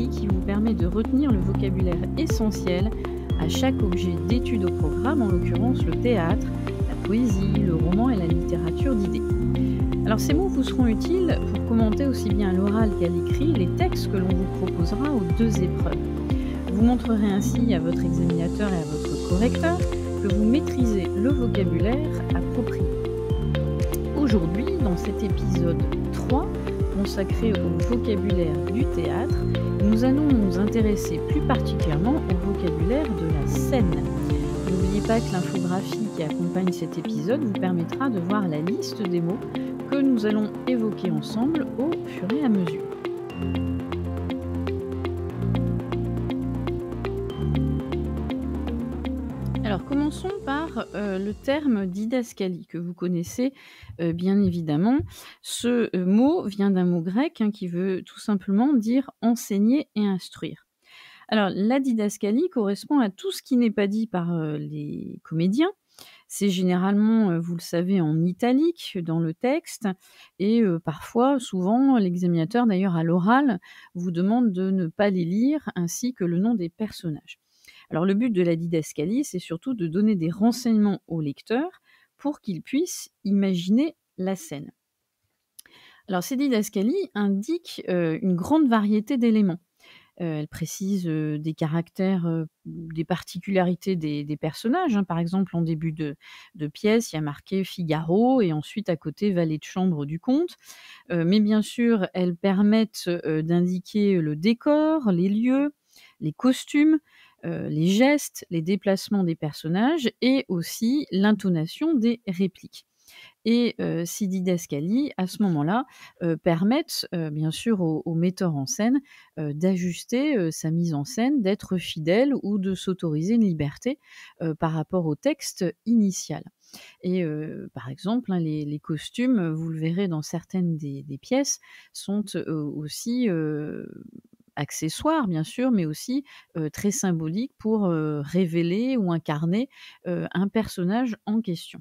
Didascalie qui vous permet de retenir le vocabulaire essentiel à chaque objet d'étude au programme, en l'occurrence le théâtre, la poésie, le roman et la littérature d'idées. Alors ces mots vous seront utiles pour commenter aussi bien à l'oral qu'à l'écrit les textes que l'on vous proposera aux 2 épreuves. Vous montrerez ainsi à votre examinateur et à votre correcteur que vous maîtrisez le vocabulaire approprié. Aujourd'hui, dans cet épisode 3, consacré au vocabulaire du théâtre, nous allons nous intéresser plus particulièrement au vocabulaire de la scène. N'oubliez pas que l'infographie qui accompagne cet épisode vous permettra de voir la liste des mots que nous allons évoquer ensemble au fur et à mesure. Alors commençons par le terme didascalie que vous connaissez bien évidemment. Ce mot vient d'un mot grec qui veut tout simplement dire enseigner et instruire. Alors la didascalie correspond à tout ce qui n'est pas dit par les comédiens. C'est généralement, vous le savez, en italique dans le texte et parfois, souvent, l'examinateur d'ailleurs à l'oral vous demande de ne pas les lire ainsi que le nom des personnages. Alors le but de la didascalie, c'est surtout de donner des renseignements au lecteur pour qu'il puisse imaginer la scène. Alors ces didascalies indiquent une grande variété d'éléments. Elle précise des caractères, des particularités des personnages. Par exemple, en début de pièce, il y a marqué Figaro et ensuite à côté valet de chambre du comte. Mais bien sûr, elles permettent d'indiquer le décor, les lieux, les costumes, les gestes, les déplacements des personnages et aussi l'intonation des répliques. Et ces didascalies, à ce moment-là, permettent, bien sûr au metteur en scène, d'ajuster, sa mise en scène, d'être fidèle ou de s'autoriser une liberté, par rapport au texte initial. Et par exemple, les costumes, vous le verrez dans certaines des pièces, sont, aussi, accessoires bien sûr, mais aussi, très symboliques pour, révéler ou incarner, un personnage en question.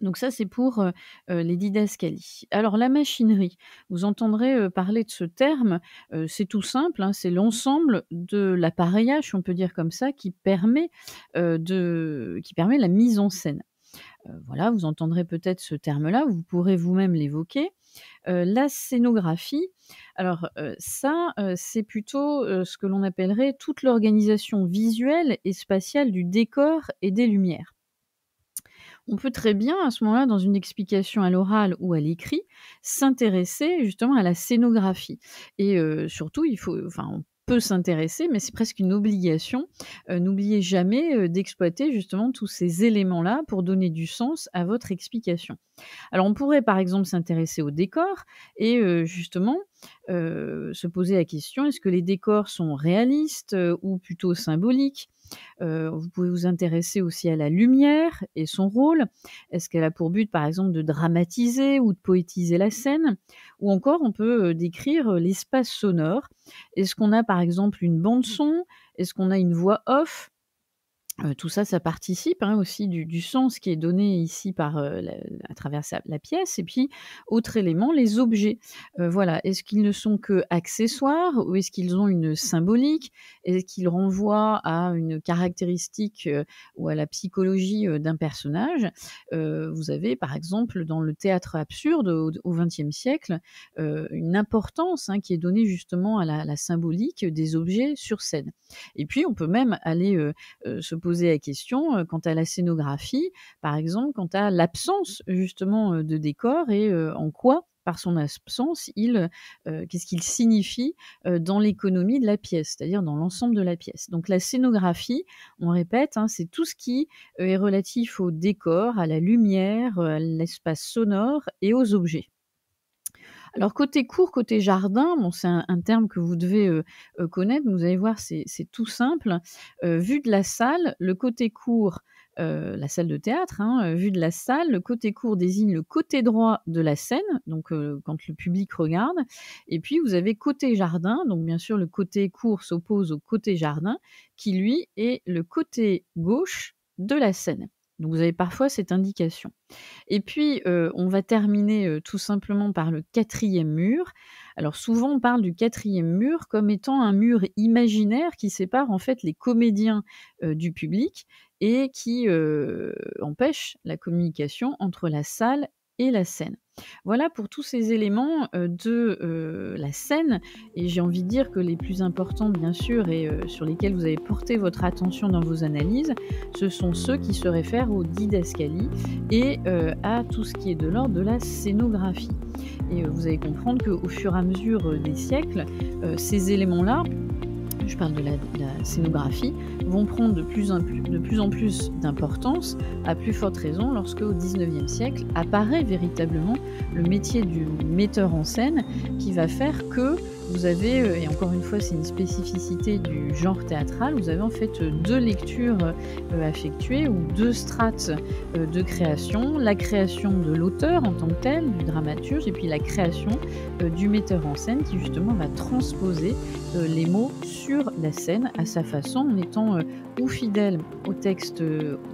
Donc ça, c'est pour, les didascalies. Alors la machinerie, vous entendrez, parler de ce terme, c'est tout simple, c'est l'ensemble de l'appareillage, si on peut dire comme ça, qui permet la mise en scène. Voilà, vous entendrez peut-être ce terme-là, vous pourrez vous-même l'évoquer. La scénographie, alors, ça, c'est plutôt, ce que l'on appellerait toute l'organisation visuelle et spatiale du décor et des lumières. On peut très bien, à ce moment-là, dans une explication à l'oral ou à l'écrit, s'intéresser justement à la scénographie et surtout, on peut s'intéresser, mais c'est presque une obligation. N'oubliez jamais, d'exploiter justement tous ces éléments-là pour donner du sens à votre explication. Alors on pourrait par exemple s'intéresser au décor et justement, se poser la question: est-ce que les décors sont réalistes, ou plutôt symboliques? Vous pouvez vous intéresser aussi à la lumière et son rôle. Est-ce qu'elle a pour but, par exemple, de dramatiser ou de poétiser la scène? Ou encore, on peut, décrire, l'espace sonore. Est-ce qu'on a, par exemple, une bande son? Est-ce qu'on a une voix off? Tout ça, ça participe, aussi du sens qui est donné ici par, à travers la pièce et puis autre élément, les objets. Voilà, est-ce qu'ils ne sont qu'accessoires ou est-ce qu'ils ont une symbolique? Est-ce qu'ils renvoient à une caractéristique, ou à la psychologie, d'un personnage? Vous avez par exemple dans le théâtre absurde au XXe siècle, une importance, qui est donnée justement à la symbolique des objets sur scène. Et puis on peut même aller, se poser la question, quant à la scénographie, par exemple, quant à l'absence justement, de décor et en quoi, par son absence, qu'est-ce qu'il signifie, dans l'économie de la pièce, c'est-à-dire dans l'ensemble de la pièce. Donc la scénographie, on répète, c'est tout ce qui, est relatif au décor, à la lumière, à l'espace sonore et aux objets. Alors côté cour, côté jardin, bon c'est un terme que vous devez, connaître, vous allez voir c'est tout simple. Vu de la salle, le côté cour, la salle de théâtre, vu de la salle, le côté cour désigne le côté droit de la scène, donc quand le public regarde et puis vous avez côté jardin, donc bien sûr le côté cour s'oppose au côté jardin qui lui est le côté gauche de la scène. Donc vous avez parfois cette indication. Et puis, on va terminer, tout simplement par le quatrième mur. Alors souvent, on parle du quatrième mur comme étant un mur imaginaire qui sépare en fait les comédiens, du public et qui, empêche la communication entre la salle et la scène. Voilà pour tous ces éléments, de, la scène et j'ai envie de dire que les plus importants bien sûr et sur lesquels vous avez porté votre attention dans vos analyses, ce sont ceux qui se réfèrent aux didascalies et à tout ce qui est de l'ordre de la scénographie. Et vous allez comprendre qu'au fur et à mesure, des siècles, ces éléments-là, je parle de la scénographie, vont prendre de plus en plus d'importance, à plus forte raison lorsque au XIXe siècle apparaît véritablement le métier du metteur en scène qui va faire que vous avez, et encore une fois c'est une spécificité du genre théâtral, vous avez en fait, 2 lectures, effectuées ou 2 strates, de création. La création de l'auteur en tant que tel, du dramaturge et puis la création, du metteur en scène qui justement va transposer, les mots sur la scène à sa façon en étant, ou fidèle au texte,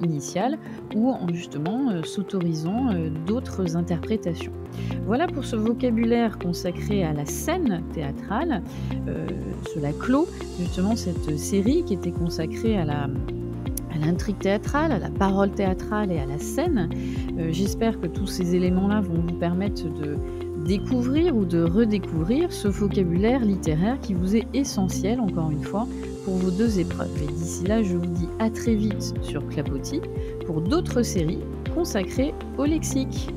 initial ou en justement, s'autorisant, d'autres interprétations. Voilà pour ce vocabulaire consacré à la scène théâtrale. Cela clôt justement cette série qui était consacrée à l'intrigue théâtrale, à la parole théâtrale et à la scène. J'espère que tous ces éléments-là vont vous permettre de découvrir ou de redécouvrir ce vocabulaire littéraire qui vous est essentiel, encore une fois, pour vos 2 épreuves. Et d'ici là, je vous dis à très vite sur Clapotis pour d'autres séries consacrées au lexique.